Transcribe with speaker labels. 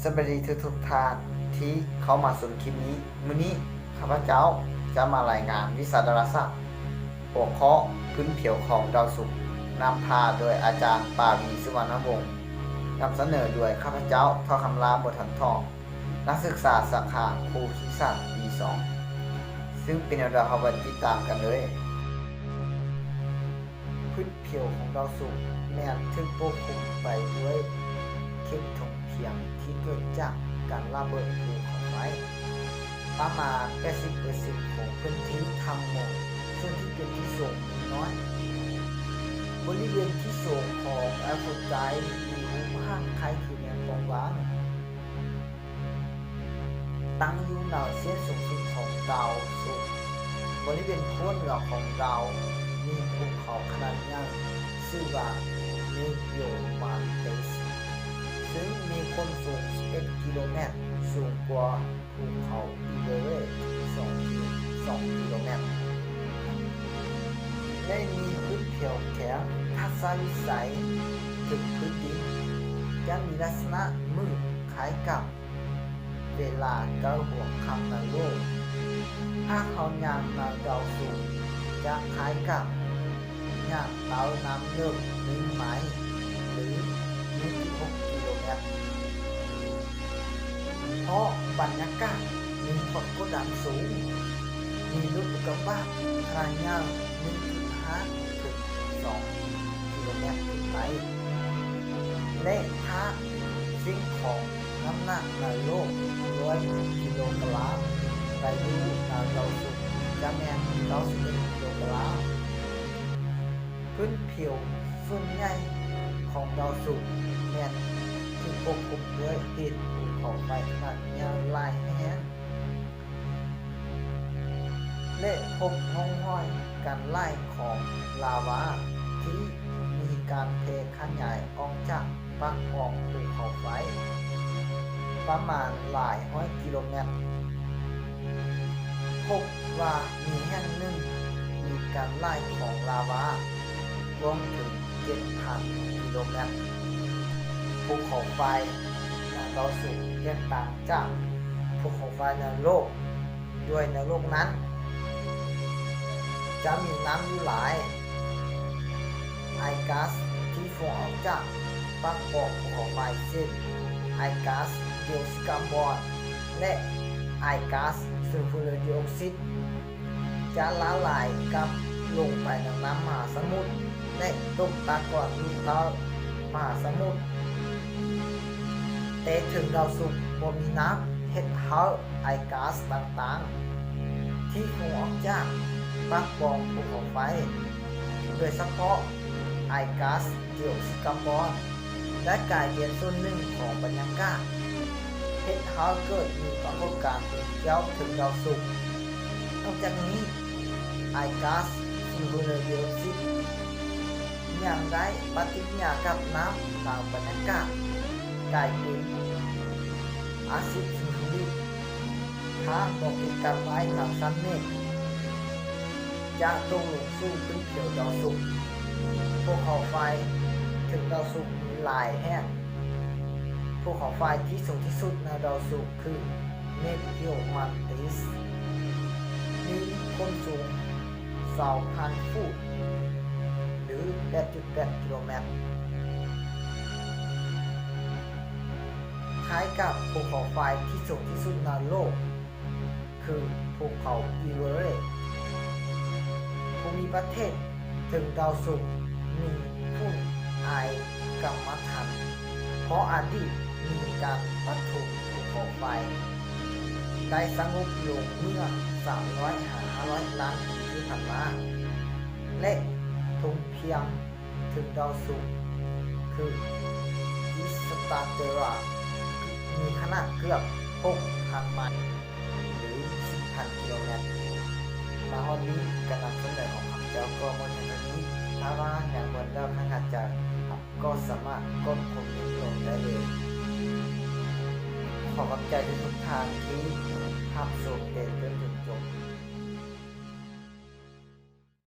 Speaker 1: สวัสดีทุกท่านที่เข้ามาชมคลิปนี้มื้อนี้ข้าพเจ้าจะมารายงานวิชาดาราศาสตร์หัวข้อพื้นผิวของดาวศุกร์นำพาโดยอาจารย์ปาวีสุวรรณวงศ์นำเสนอโดยข้าพเจ้าท่อคำลาบทันทองนักศึกษาสาขาภูมิศาสตร์ปี 2ซึ่งเป็นเราเข้าไปติดตามกันเลยพื้นผิวของดาวศุกร์แม้นถูกปกคลุมไปด้วยเข็มถงเทียมที่เกิดจากการระเบิดภูเขาไฟประมาณ 80% ของพื้นที่ทั้งหมดส่วนที่เป็นที่สูงน้อยบริเวณที่สูงของแอฟริกามีรูปร่างคล้ายคือแนวกองวางตั้งอยู่เหนือเส้นสูงสุดของดาวศุกร์บริเวณขั้วเหนือของดาวมีภูเขาขนาดใหญ่ชื่อว่าเมโยมาเตสซึ่งมีความสูง 11 กิโลเมตรสูงกว่าภูเขาอีเวอเรสต์2 กิโลเมตรและมีพื้นผิวแข็งทัศนวิสัยถึงพื้นดินจะมีลักษณะมืดคล้ายกับเวลาเก้าหัวค่ำในโลกถ้าเขาย่างในดาวศุกร์จะคล้ายกับย่างเต้าน้ำเลิก1 ไมล์หรือ26 กิโลเมตรเพราะบรรยากาศมีความกดดันสูงมีลูกกระบะขนาดยาว 1.5 ถึง 2 กิโลเมตรขึ้นไปและถ้าสิ่งของน้ำหนักในโลก100 กิโลกรัมไปดูในดาวศุกร์จะแม่น91 กิโลกรัมพื้นผิวส่วนใหญ่ของดาวศุกร์แม่นถูกปกคลุมด้วยเห็ดภูเขาไฟขนาดยาวหลายแห่งและพบร่องรอยการไหลของลาวาที่มีการเทขยายออกจากปากปล่องภูเขาไฟประมาณหลายร้อยกิโลเมตรพบว่ามีแห่งหนึ่งมีการไหลของลาวารวมถึง 7,000 กิโลเมตรภูเขาไฟในดาวศุกร์แตกต่างจากภูเขาไฟในโลกด้วยในโลกนั้นจะมีน้ำอยู่หลายไอก๊าซที่ฟุ้งออกจากปากปล่องภูเขาไฟเช่นไอก๊าซไดออกซิดคาร์บอนและไอก๊าซซัลฟูอร์ไดออกไซด์จะละลายกับลงไปในน้ำมหาสมุทรและตกตะกอนอยู่ใต้มหาสมุทรแต่ถึงดาวศุกร์บ่มีน้ำเฮ็ดให้ไอก๊าซต่างๆที่ฟุ้งออกจากปากปล่องภูเขาไฟโดยเฉพาะไอก๊าซไดออกซิดคาร์บอนได้กลายเป็นส่วนหนึ่งของบรรยากาศเฮ็ดให้เกิดมีปรากฏการณ์เป็นแก้วถึงดาวศุกร์นอกจากนี้ไอก๊าซซัลฟูอร์ไดออกไซด์ยังได้ปฏิกิริยากับน้ำตามบรรยากาศกลายเป็นอาซิดซัลฟูริกถ้าตกเป็นการไหลทางชั้นเมฆจะตกลงสู่พื้นผิวดาวศุกร์ภูเขาไฟถึงดาวศุกร์มีหลายแห่งภูเขาไฟที่สูงที่สุดในดาวศุกร์คือเมโยมาติสมีความสูง 2,000 ฟุตหรือ 8.8 กิโลเมตรคล้ายกับภูเขาไฟที่สูงที่สุดในโลกคือภูเขาอีเวอเรสต์ภูมิประเทศถึงดาวศุกร์มีฝุ่นไอกัมมันถันเพราะอดีตมีการปะทุภูเขาไฟได้สงบลงเมื่อ 300-500 ล้านปีที่ผ่านมาและทุ่งเพียงถึงดาวศุกร์คืออิสตาเตรามีขนาดเกือบ 6,000 ไมล์หรือ 10,000 กิโลเมตรมาวันนี้การนำเสนอของข้าพเจ้าก็หมดเท่านี้ถ้าว่าอย่างบนดาวข้างอาจารย์ก็สามารถกดคอมเมนต์ลงได้เลยขอบใจทุกท่านที่รับชมจนถึงจบ